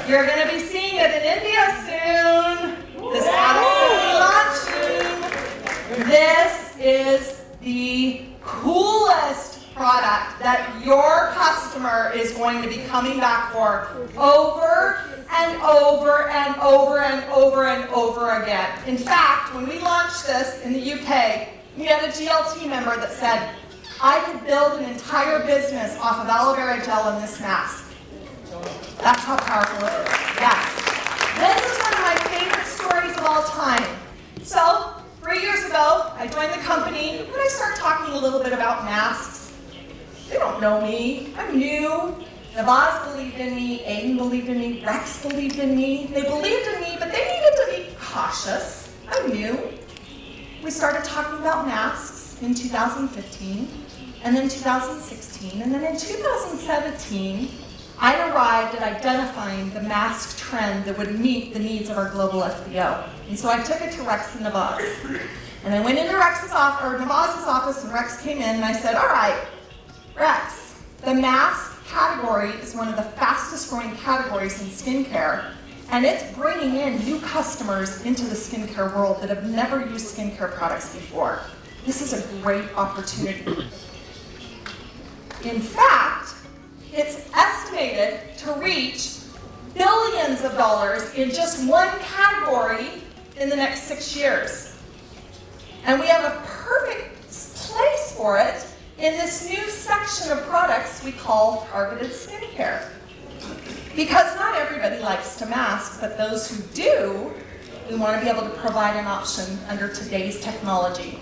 You're going to be seeing it in India soon. This product's going to be launching. This is the coolest product that your customer is going to be coming back for over and over and over and over and over again. In fact, when we launched this in the UK, we had a GLT member that said, I could build an entire business off of aloe vera gel in this mask. That's how powerful it is. Yes. This is one of my favorite stories of all time. So, 3 years ago, I joined the company, and I started talking a little bit about masks. They don't know me. I'm new. Navaz believed in me, Aiden believed in me, Rex believed in me. They believed in me, but they needed to be cautious. I'm new. We started talking about masks in 2015, and then 2016, and then in 2017, I arrived at identifying the mask trend that would meet the needs of our global FBO. And so I took it to Rex and Navaz. And I went into Navaz's office, and Rex came in, and I said, all right, Rex, the mask category is one of the fastest growing categories in skincare, and it's bringing in new customers into the skincare world that have never used skincare products before. This is a great opportunity. In fact, it's estimated to reach billions of dollars in just one category in the next 6 years. And we have a perfect place for it in this new section of products we call targeted skincare. Because not everybody likes to mask, but those who do, we want to be able to provide an option under today's technology.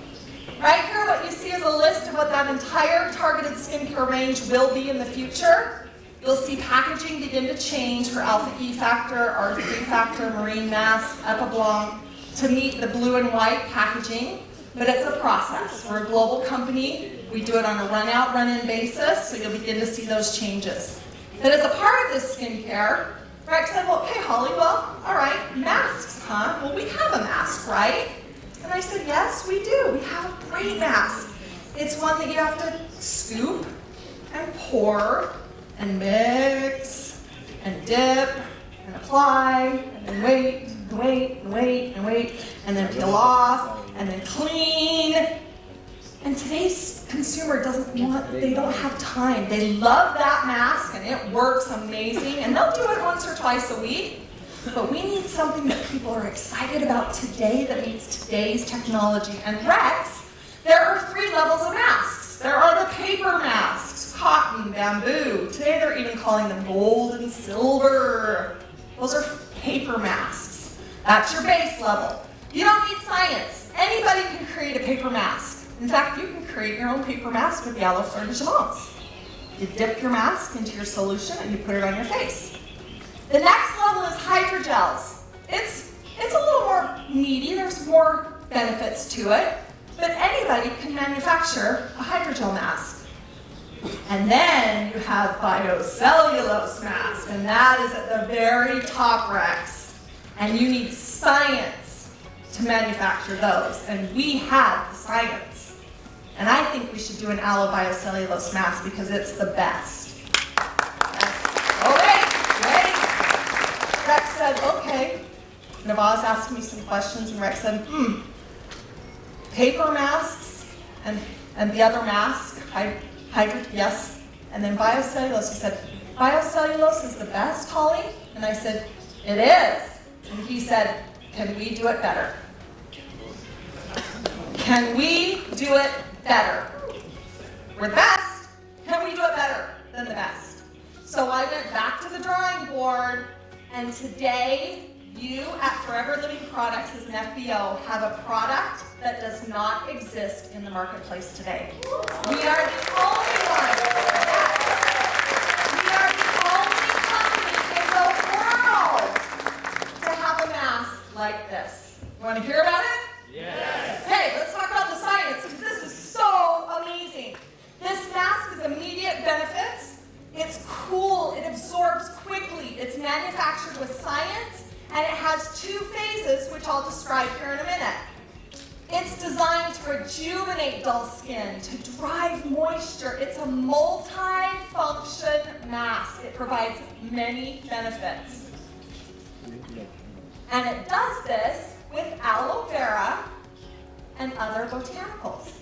Right here, what you see is a list of what that entire targeted skincare range will be in the future. You'll see packaging begin to change for alpha E factor, R3 factor, marine mask, Epiblanc, to meet the blue and white packaging. But it's a process. We're a global company. We do it on a run-out, run-in basis, so you'll begin to see those changes. But as a part of this skincare, Rex said, well, okay, Holly, well, all right, masks, huh? Well, we have a mask, right? And I said, yes, we do. We have a great mask. It's one that you have to scoop and pour and mix and dip and apply and then wait and wait and wait and wait and then peel off and then clean. And today's consumer they don't have time. They love that mask and it works amazing, and they'll do it once or twice a week. But we need something that people are excited about today that meets today's technology. And Rex, there are 3 levels of masks. There are the paper masks, cotton, bamboo. Today they're even calling them gold and silver. Those are paper masks. That's your base level. You don't need science. Anybody can create a paper mask. In fact, you can create your own paper mask with the Aloe Bio-Cellulose. You dip your mask into your solution and you put it on your face. The next level is hydrogels. It's a little more meaty, there's more benefits to it, but anybody can manufacture a hydrogel mask. And then you have Bio-Cellulose mask, and that is at the very top, Rex. And you need science to manufacture those, and we have the science. And I think we should do an Aloe Bio-Cellulose mask because it's the best. Oh, wait. Rex said, okay. Navaz asked me some questions, and Rex said, paper masks and the other mask, yes. And then Bio-Cellulose, he said, Bio-Cellulose is the best, Holly? And I said, it is. And he said, can we do it better? Can we do it better? We're the best. Can we do it better than the best? So I went back to the drawing board, and today you at Forever Living Products as an FBO have a product that does not exist in the marketplace today. We are the only ones. Yes. We are the only company in the world to have a mask like this. You want to hear about it? Yes. Hey, let's talk about the science, because this is so amazing. This mask has immediate benefits. It's cool, it absorbs quickly, it's manufactured with science, and it has 2 phases, which I'll describe here in a minute. It's designed to rejuvenate dull skin, to drive moisture. It's a multi-function mask. It provides many benefits. And it does this with aloe vera and other botanicals.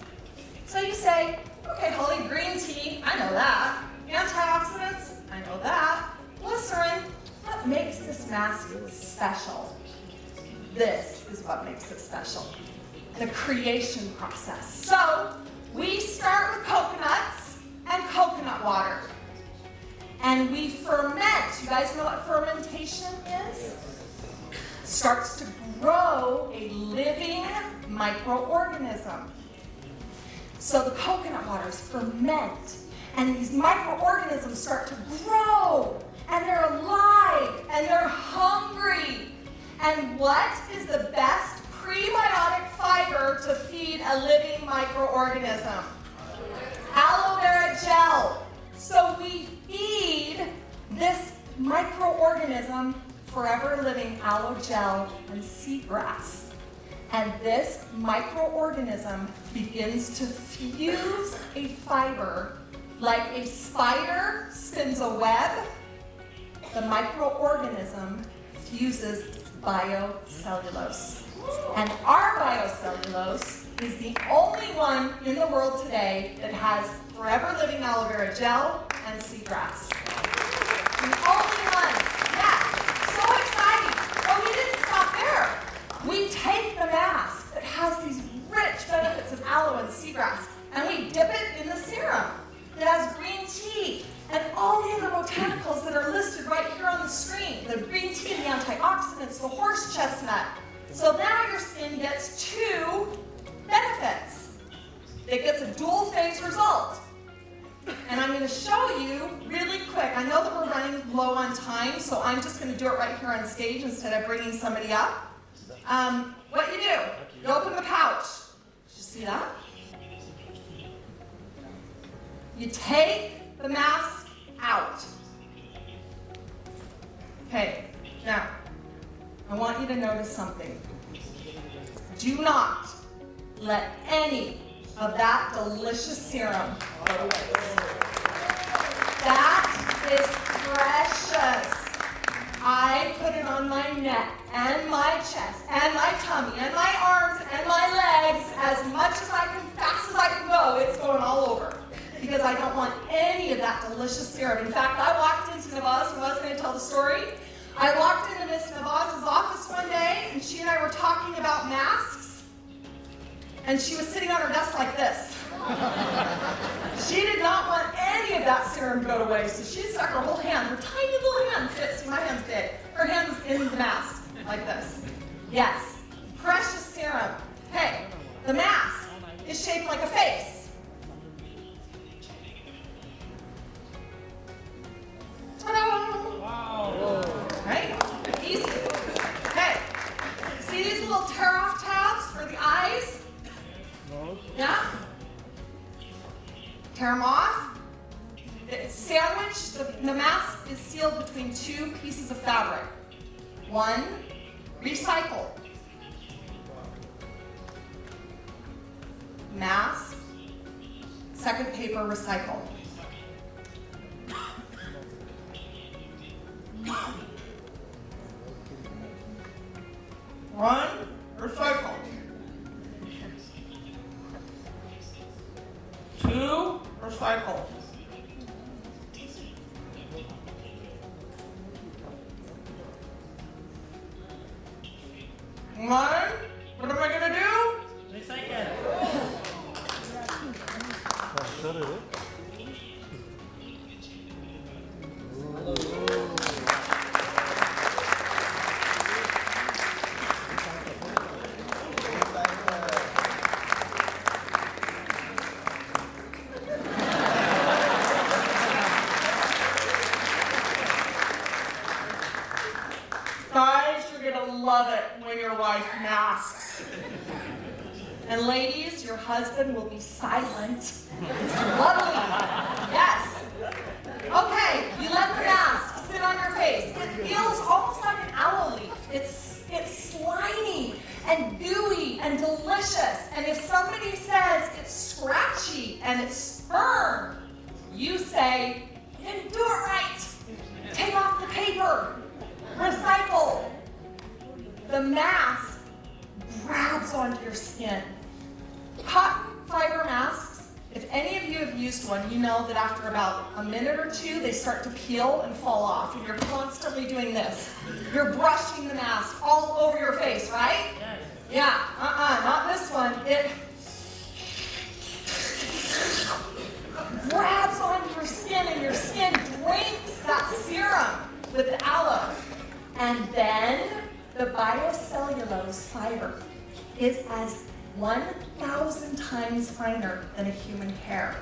So you say, okay, Holly, green tea, I know that. Antioxidants, I know that. Glycerin, what makes this mask special? This is what makes it special. The creation process. So we start with coconuts and coconut water. And we ferment. You guys know what fermentation is? Starts to grow a living microorganism. So the coconut waters ferment, and these microorganisms start to grow, and they're alive, and they're hungry. And what is the best prebiotic fiber to feed a living microorganism? Aloe vera gel. So we feed this microorganism forever living aloe gel and seagrass. And this microorganism begins to fuse a fiber like a spider spins a web. The microorganism fuses biocellulose. And our biocellulose is the only one in the world today that has forever living aloe vera gel and seagrass. The only ones. Yes, so exciting. But we didn't stop there. We take the mask that has these rich benefits of aloe and seagrass, and we dip it in the serum that has green tea and all the other botanicals that are listed right here on the screen. The green tea and the antioxidants, the horse chestnut. So now your skin gets two benefits. It gets a dual phase result. And I'm going to show you really quick. I know that we're running low on time, so I'm just going to do it right here on stage instead of bringing somebody up. What you do, you open the pouch. Did you see that? You take the mask out. Okay, now, I want you to notice something. Do not let any of that delicious serum go to waste. That is precious. I put it on my neck and my chest and my tummy and my arms and my legs as much as I can, fast as I can go. It's going all over because I don't want any of that delicious serum. In fact, I walked into Navaz's, and I was going to tell the story. I walked into Miss Navaz's office one day, and she and I were talking about masks, and she was sitting on her desk like this. She did not want any of that serum to go to waste, so she stuck her whole hand, her tiny little hand fits, my hand's big, her hand was in the mask, like this. Yes, precious serum. Hey, the mask is shaped like a face. Ta-da! Wow. Right? Easy. Okay. See these little tear-off tabs for the eyes? Yeah? Tear them off. It's sandwiched. The mask is sealed between two pieces of fabric. One, recycle. Mask. Second paper, recycle. One, recycle. Two, recycle. One, what am I going to do? Recycle. Guys, you're going to love it when your wife masks. And ladies, your husband will be silent. It's lovely. Yes. Okay, you let the mask sit on your face. It feels almost like an aloe leaf. It's slimy and gooey and delicious. And if somebody says it's scratchy and it's firm, you say, you didn't do it right. Take off the paper. Recycle. your skin. Cotton fiber masks, if any of you have used one, you know that after about a minute or two, they start to peel and fall off, and you're constantly doing this. You're brushing the mask all over your face, right? Yeah, not this one. It grabs onto your skin, and your skin drinks that serum with the aloe. And then the biocellulose fiber is as 1,000 times finer than a human hair.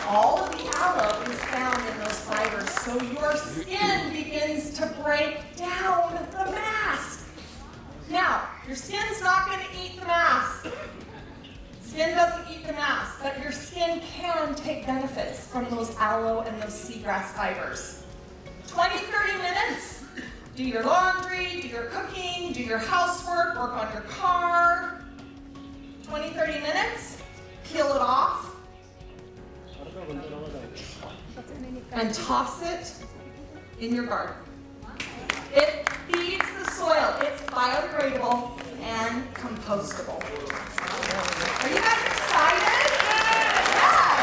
All of the aloe is found in those fibers, so your skin begins to break down the mask. Now, your skin's not going to eat the mask. Skin doesn't eat the mask, but your skin can take benefits from those aloe and those seagrass fibers. 20, 30 minutes, do your laundry, do your cooking, do your housework, work on your car. 20, 30 minutes, peel it off, and toss it in your garden. It feeds the soil. It's biodegradable and compostable. Are you guys excited? Yes!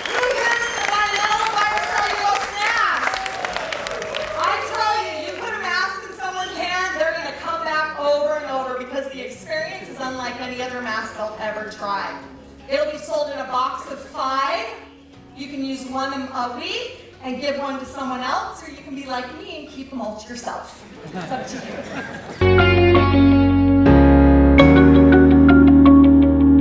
Who uses my Aloe Bio-Cellulose mask? I tell you, you put a mask in someone's hand, they're going to come back over and over because the experience is unlike any other mask they'll ever try. It'll be sold in a box of 5. You can use one a week and give one to someone else, or you can be like me and keep them all to yourself. It's up to you.